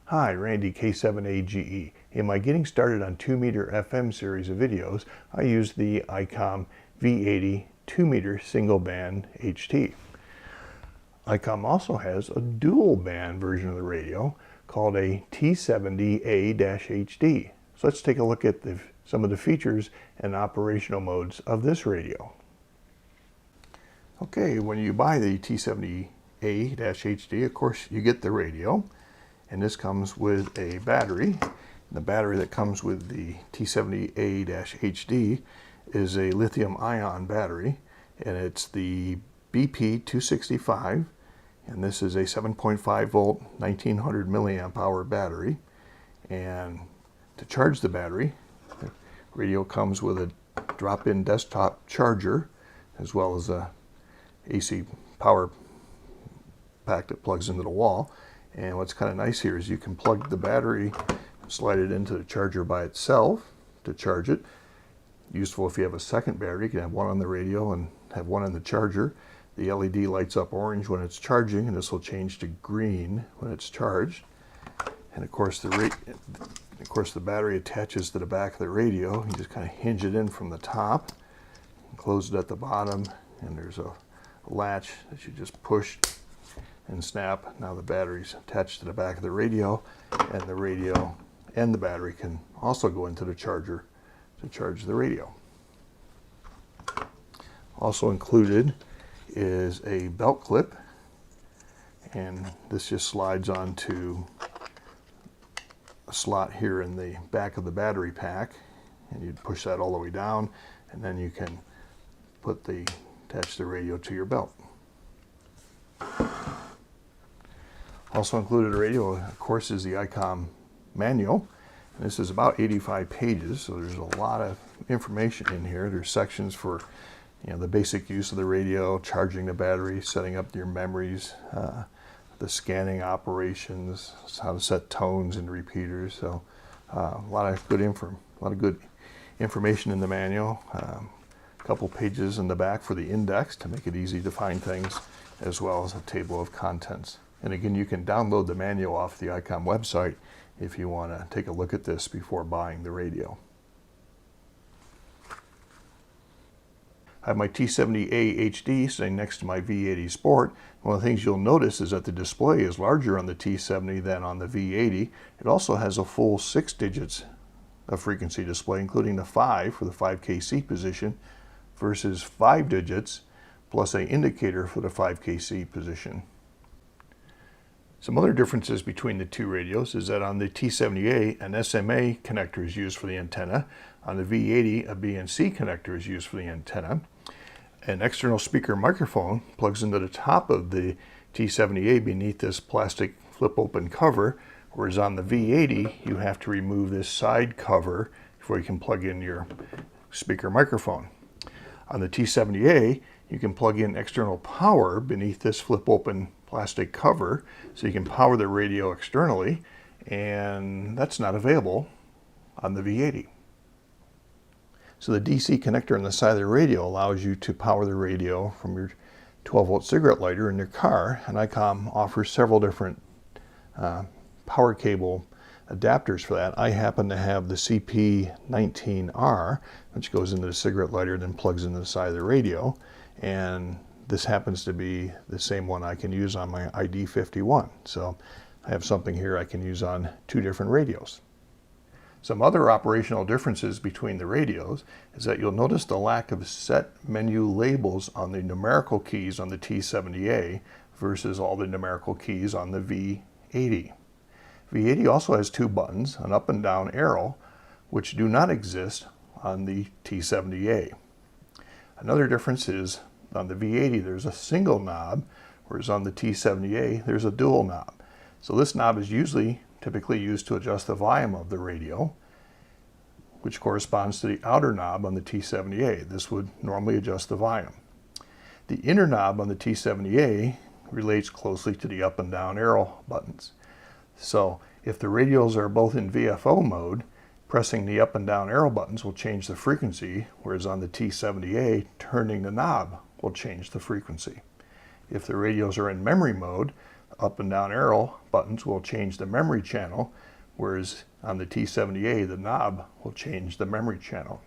Hi, Randy K7AGE. In my Getting Started on 2-meter FM series of videos, I use the Icom V80 2-meter single band HT. Icom also has a dual band version of the radio called a T70A-HD. So let's take a look at some of the features and operational modes of this radio. Okay, when you buy the T70A-HD, of course you get the radio. And this comes with a battery. The battery that comes with the T70A-HD is a lithium-ion battery, and it's the BP265, and this is a 7.5 volt 1900 milliamp hour battery. And to charge the battery, the radio comes with a drop-in desktop charger as well as a AC power pack that plugs into the wall. And what's kind of nice here is you can plug the battery, slide it into the charger by itself to charge it. Useful if you have a second battery. You can have one on the radio and have one in the charger. The LED lights up orange when it's charging, and this will change to green when it's charged. And of course the battery attaches to the back of the radio. You just kind of hinge it in from the top, and close it at the bottom, and there's a latch that you just push and snap. Now the battery's attached to the back of the radio, and the radio and the battery can also go into the charger to charge the radio. Also included is a belt clip, and this just slides onto a slot here in the back of the battery pack, and you'd push that all the way down, and then you can attach the radio to your belt. Also included in the radio, of course, is the Icom manual. And this is about 85 pages, so there's a lot of information in here. There's sections for the basic use of the radio, charging the battery, setting up your memories, the scanning operations, how to set tones and repeaters. So a lot of good information in the manual. A couple pages in the back for the index to make it easy to find things, as well as a table of contents. And again, you can download the manual off the Icom website if you want to take a look at this before buying the radio. I have my T70A-HD sitting next to my V80 Sport. One of the things you'll notice is that the display is larger on the T70 than on the V80. It also has a full 6 digits of frequency display, including the 5 for the 5kc position versus 5 digits plus an indicator for the 5kc position. Some other differences between the two radios is that on the T70A, an SMA connector is used for the antenna. On the V80, a BNC connector is used for the antenna. An external speaker microphone plugs into the top of the T70A beneath this plastic flip-open cover, whereas on the V80, you have to remove this side cover before you can plug in your speaker microphone. On the T70A, you can plug in external power beneath this flip-open plastic cover, so you can power the radio externally, and that's not available on the V80. So the DC connector on the side of the radio allows you to power the radio from your 12-volt cigarette lighter in your car, and Icom offers several different power cable adapters for that. I happen to have the CP19R, which goes into the cigarette lighter and then plugs into the side of the radio, and this happens to be the same one I can use on my ID51. So I have something here I can use on 2 different radios. Some other operational differences between the radios is that you'll notice the lack of set menu labels on the numerical keys on the T70A versus all the numerical keys on the V80. V80 also has 2 buttons, an up and down arrow, which do not exist on the T70A. Another difference is on the V80 there's a single knob, whereas on the T70A there's a dual knob. So this knob is typically used to adjust the volume of the radio, which corresponds to the outer knob on the T70A. This would normally adjust the volume. The inner knob on the T70A relates closely to the up and down arrow buttons. So if the radios are both in VFO mode, pressing the up and down arrow buttons will change the frequency, whereas on the T70A, turning the knob will change the frequency. If the radios are in memory mode, Up and down arrow buttons will change the memory channel, whereas on the T70A, the knob will change the memory channel.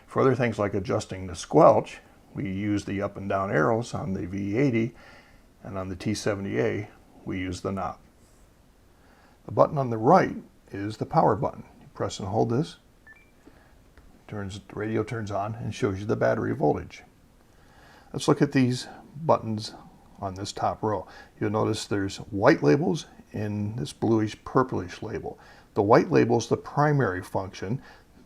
For other things like adjusting the squelch, we use the up and down arrows on the V80, and on the T70A, we use the knob. The button on the right is the power button. You press and hold this, the radio turns on and shows you the battery voltage. Let's look at these buttons on this top row. You'll notice there's white labels and this bluish purplish label. The white label is the primary function.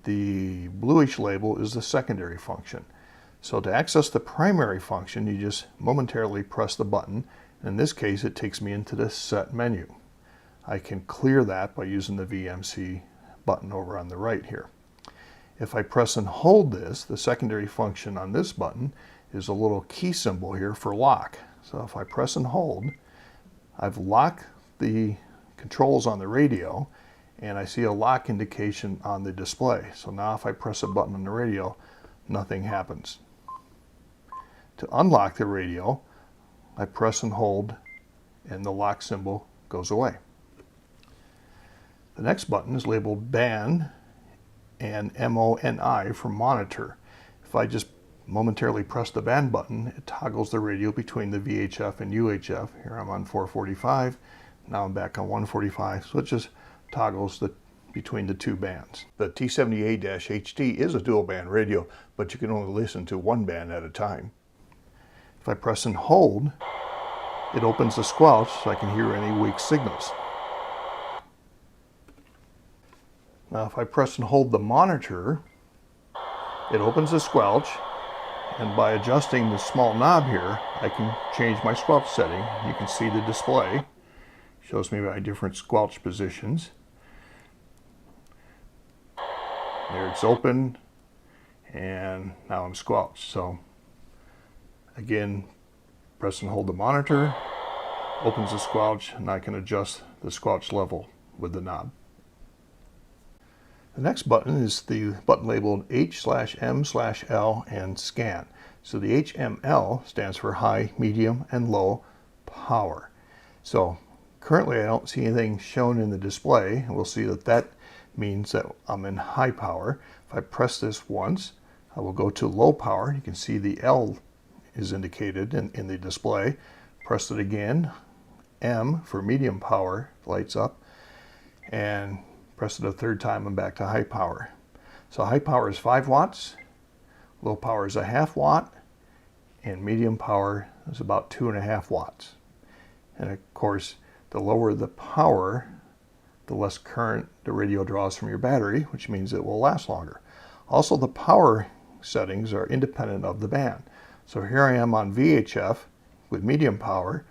The bluish label is the secondary function. So to access the primary function, you just momentarily press the button. In this case, it takes me into the set menu. I can clear that by using the VMC button over on the right here. If I press and hold this, the secondary function on this button is a little key symbol here for lock. So if I press and hold, I've locked the controls on the radio, and I see a lock indication on the display. So now if I press a button on the radio, nothing happens. To unlock the radio, I press and hold, and the lock symbol goes away. The next button is labeled band and MONI for monitor. If I just momentarily press the band button, it toggles the radio between the VHF and UHF. Here I'm on 445, now I'm back on 145, so it just toggles between the two bands. The T70A-HD is a dual band radio, but you can only listen to one band at a time. If I press and hold, it opens the squelch so I can hear any weak signals. Now if I press and hold the monitor, it opens the squelch, and by adjusting the small knob here, I can change my squelch setting. You can see the display. It shows me my different squelch positions. There it's open, and now I'm squelched. So again, press and hold the monitor, opens the squelch, and I can adjust the squelch level with the knob. The next button is the button labeled H/M/L and scan. So the HML stands for high, medium, and low power. So currently I don't see anything shown in the display. We'll see that that means that I'm in high power. If I press this once, I will go to low power. You can see the L is indicated in the display. Press it again. M for medium power lights up, and press it a third time and back to high power. So high power is 5 watts, low power is a ½ watt, and medium power is about 2.5 watts. And of course, the lower the power, the less current the radio draws from your battery, which means it will last longer. Also, the power settings are independent of the band. So here I am on VHF with medium power.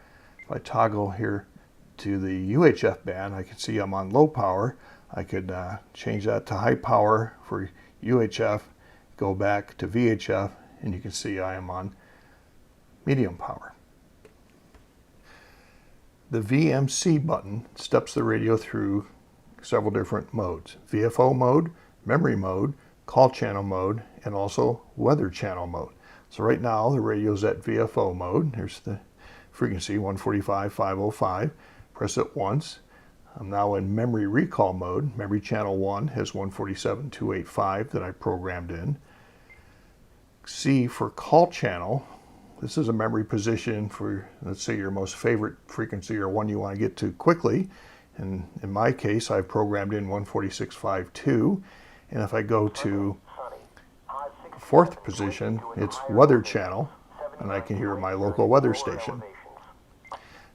If I toggle here to the UHF band, I can see I'm on low power. I could change that to high power for UHF, go back to VHF, and you can see I am on medium power. The VMC button steps the radio through several different modes: VFO mode, memory mode, call channel mode, and also weather channel mode. So right now the radio is at VFO mode. Here's the frequency 145.505. Press it once. I'm now in memory recall mode. Memory channel 1 has 147.285 that I programmed in. C for call channel. This is a memory position for, let's say, your most favorite frequency or one you want to get to quickly. And in my case, I've programmed in 146.52. And if I go to fourth position, it's weather channel, and I can hear my local weather station.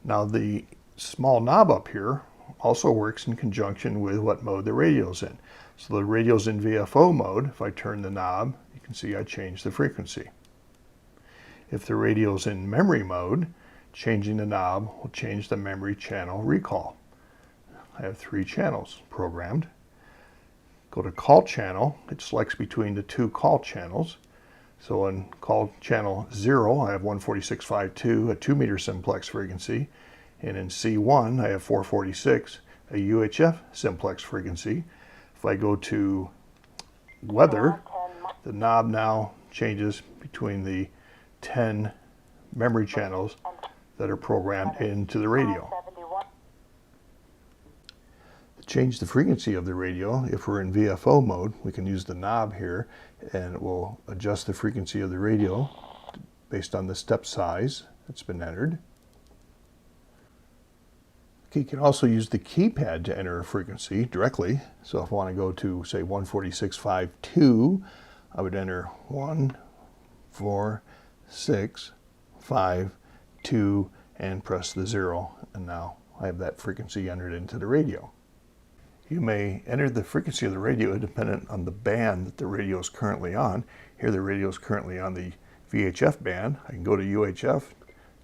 Now the small knob up here also works in conjunction with what mode the radio's in. So the radio's in VFO mode. If I turn the knob, you can see I change the frequency. If the radio's in memory mode, changing the knob will change the memory channel recall. I have 3 channels programmed. Go to call channel. It selects between the 2 call channels. So in call channel 0, I have 146.52, a 2 meter simplex frequency. And in C1, I have 446, a UHF simplex frequency. If I go to weather, the knob now changes between the 10 memory channels that are programmed into the radio. change the frequency of the radio, if we're in VFO mode, we can use the knob here and it will adjust the frequency of the radio based on the step size that's been entered. Okay, you can also use the keypad to enter a frequency directly. So if I want to go to, say, 146.52, I would enter 146.52 and press the 0, and now I have that frequency entered into the radio. You may enter the frequency of the radio dependent on the band that the radio is currently on. Here the radio is currently on the VHF band. I can go to UHF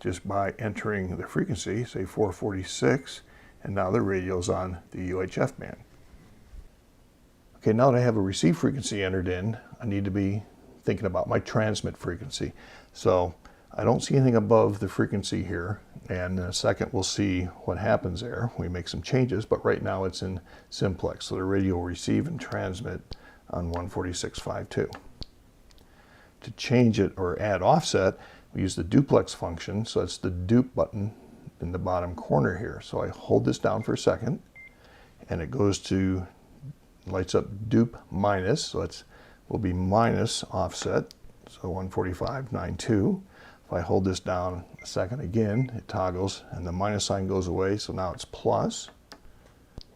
just by entering the frequency, say 446, and now the radio's on the UHF band. Okay, now that I have a receive frequency entered in, I need to be thinking about my transmit frequency. So I don't see anything above the frequency here, and in a second we'll see what happens there. We make some changes, but right now it's in simplex, so the radio will receive and transmit on 146.52. To change it or add offset, we use the duplex function, so it's the dupe button in the bottom corner here. So I hold this down for a second, and it goes to, lights up dupe minus, so it will be minus offset, so 145.92. If I hold this down a second again, it toggles, and the minus sign goes away, so now it's plus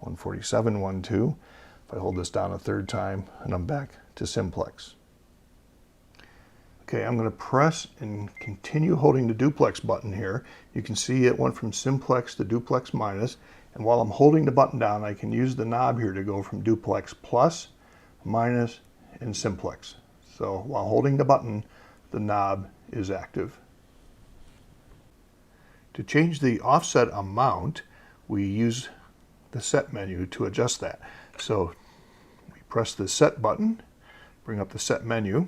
147.12. If I hold this down a third time, and I'm back to simplex. Okay, I'm going to press and continue holding the duplex button here. You can see it went from simplex to duplex minus, and while I'm holding the button down, I can use the knob here to go from duplex plus, minus, and simplex. So while holding the button, the knob is active. To change the offset amount, we use the set menu to adjust that. So we press the set button, bring up the set menu.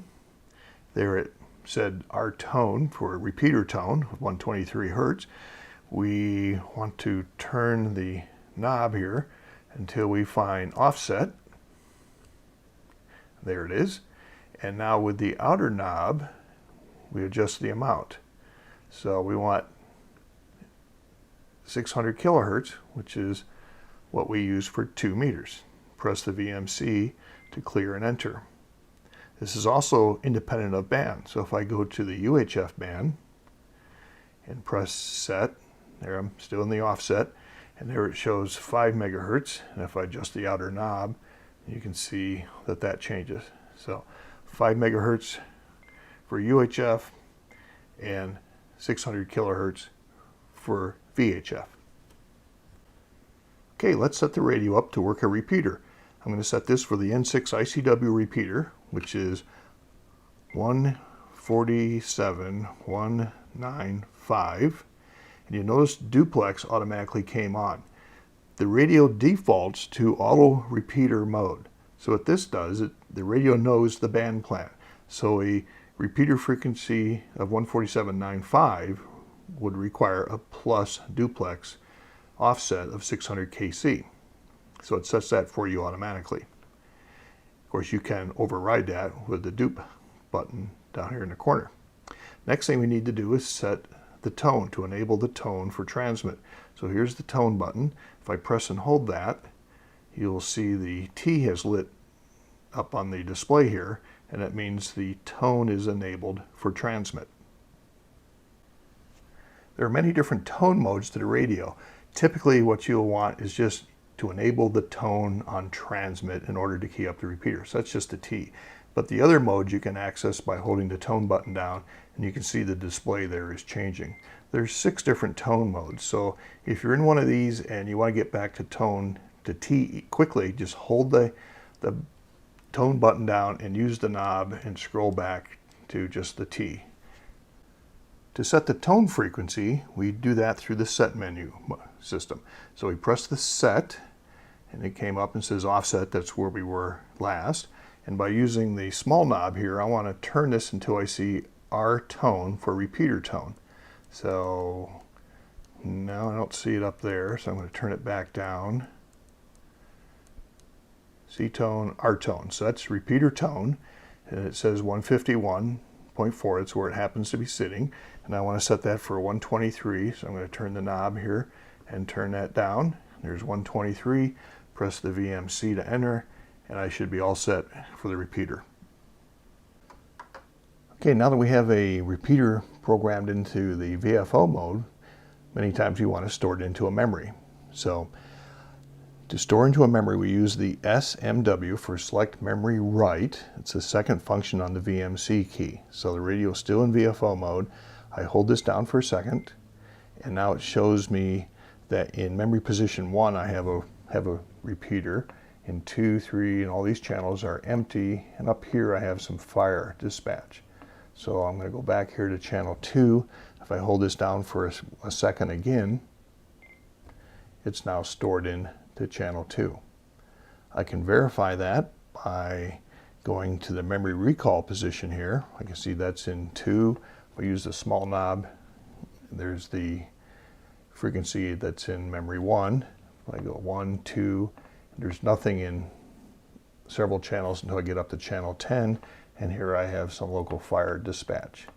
There it said our tone for a repeater tone of 123 Hertz. We want to turn the knob here until we find offset. There it is. And now with the outer knob, we adjust the amount. So we want 600 kilohertz, which is what we use for 2 meters. Press the VMC to clear and enter. This is also independent of band. So if I go to the UHF band and press set, there I'm still in the offset, and there it shows 5 megahertz. And if I adjust the outer knob, you can see that that changes. So 5 megahertz for UHF and 600 kilohertz for VHF. Okay, let's set the radio up to work a repeater. I'm going to set this for the N6 ICW repeater, which is 147.195. And you notice duplex automatically came on. The radio defaults to auto repeater mode. So what this does, the radio knows the band plan. So a repeater frequency of 147.95 would require a plus duplex offset of 600 kc. So it sets that for you automatically. Of course, you can override that with the dupe button down here in the corner. Next thing we need to do is set the tone to enable the tone for transmit. So here's the tone button. If I press and hold that, you'll see the T has lit up on the display here, and that means the tone is enabled for transmit. There are many different tone modes to the radio. Typically what you'll want is just to enable the tone on transmit in order to key up the repeater. So that's just a T. But the other modes you can access by holding the tone button down, and you can see the display there is changing. There's 6 different tone modes. So if you're in one of these and you want to get back to tone to T quickly, just hold the tone button down and use the knob and scroll back to just the T. To set the tone frequency, we do that through the set menu system. So we press the set, and it came up and says offset. That's where we were last. And by using the small knob here, I want to turn this until I see our tone for repeater tone. So now I don't see it up there, so I'm going to turn it back down. C tone, R tone. So that's repeater tone, and it says 151.4. It's where it happens to be sitting, and I want to set that for 123. So I'm going to turn the knob here and turn that down. There's 123. press the VMC to enter, and I should be all set for the repeater. Okay, now that we have a repeater programmed into the VFO mode, many times you want to store it into a memory. So to store into a memory, we use the SMW for Select Memory Write. It's the second function on the VMC key. So the radio is still in VFO mode. I hold this down for a second, and now it shows me that in memory position 1, I have a repeater. In 2, 3, and all these channels are empty, and up here I have some fire dispatch. So I'm going to go back here to channel 2. If I hold this down for a second again, it's now stored in to channel 2. I can verify that by going to the memory recall position here. I can see that's in 2. If I use the small knob, there's the frequency that's in memory 1. I go 1, 2, there's nothing in several channels until I get up to channel 10, and here I have some local fire dispatch.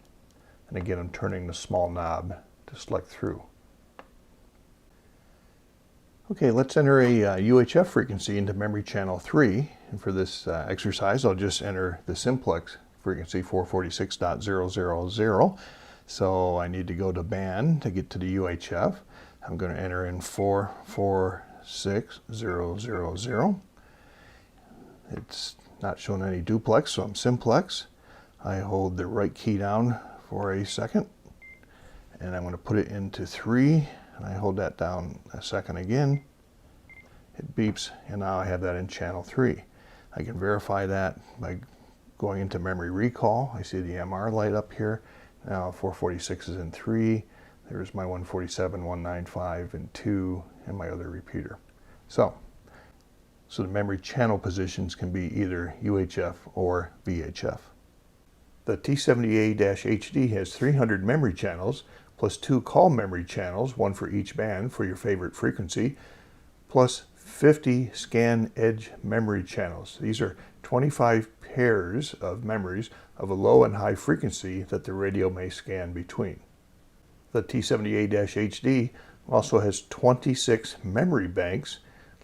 And again, I'm turning the small knob to select through. Okay, let's enter a UHF frequency into memory channel 3. And for this exercise, I'll just enter the simplex frequency 446.000. So I need to go to band to get to the UHF. I'm going to enter in 446.000. It's not showing any duplex, so I'm simplex. I hold the right key down for a second, and I'm going to put it into 3, and I hold that down a second again. It beeps, and now I have that in channel 3. I can verify that by going into memory recall. I see the MR light up here. Now 446 is in 3. There's my 147, 195, and 2, and my other repeater. So the memory channel positions can be either UHF or VHF. The T70A-HD has 300 memory channels, plus 2 call memory channels, one for each band for your favorite frequency, plus 50 scan edge memory channels. These are 25 pairs of memories of a low and high frequency that the radio may scan between. The T70A-HD also has 26 memory banks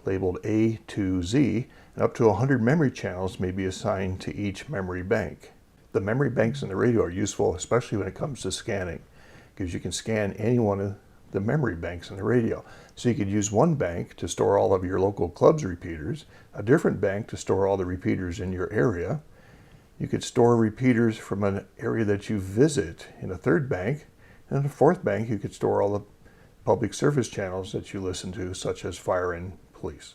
labeled A to Z, and up to 100 memory channels may be assigned to each memory bank. The memory banks in the radio are useful, especially when it comes to scanning, because you can scan any one of the memory banks in the radio. So you could use one bank to store all of your local club's repeaters, a different bank to store all the repeaters in your area. You could store repeaters from an area that you visit in a third bank, and in a fourth bank you could store all the public service channels that you listen to, such as fire and police.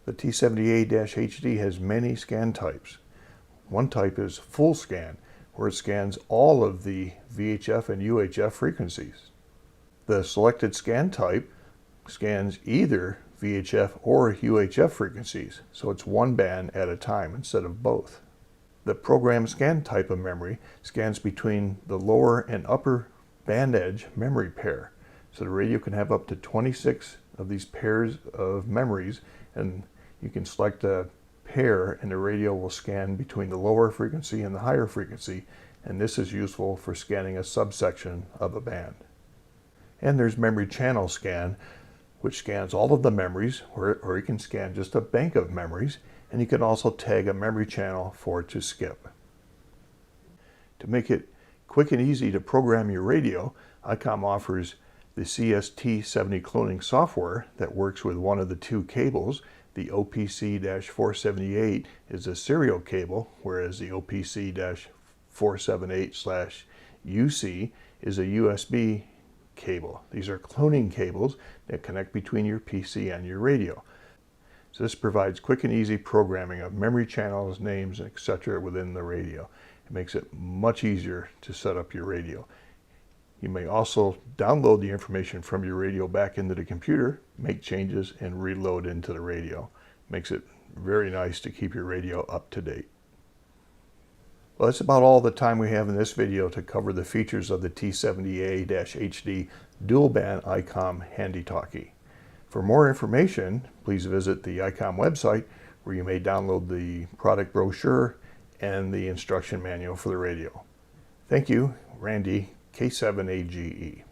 The T70A-HD has many scan types. One type is full scan, where it scans all of the VHF and UHF frequencies. The selected scan type scans either VHF or UHF frequencies, so it's one band at a time instead of both. The program scan type of memory scans between the lower and upper band edge memory pair. So the radio can have up to 26 of these pairs of memories, and you can select a pair and the radio will scan between the lower frequency and the higher frequency, and this is useful for scanning a subsection of a band. And there's memory channel scan, which scans all of the memories, or you can scan just a bank of memories, and you can also tag a memory channel for it to skip. To make it quick and easy to program your radio, Icom offers the CST70 cloning software that works with one of the 2 cables. The OPC-478 is a serial cable, whereas the OPC-478/UC is a USB cable. These are cloning cables that connect between your PC and your radio. So this provides quick and easy programming of memory channels, names, etc. within the radio. It makes it much easier to set up your radio. You may also download the information from your radio back into the computer, make changes, and reload into the radio. Makes it very nice to keep your radio up to date. Well, that's about all the time we have in this video to cover the features of the T70A-HD dual band Icom handy-talkie. For more information, please visit the Icom website, where you may download the product brochure and the instruction manual for the radio. Thank you, Randy, K7AGE.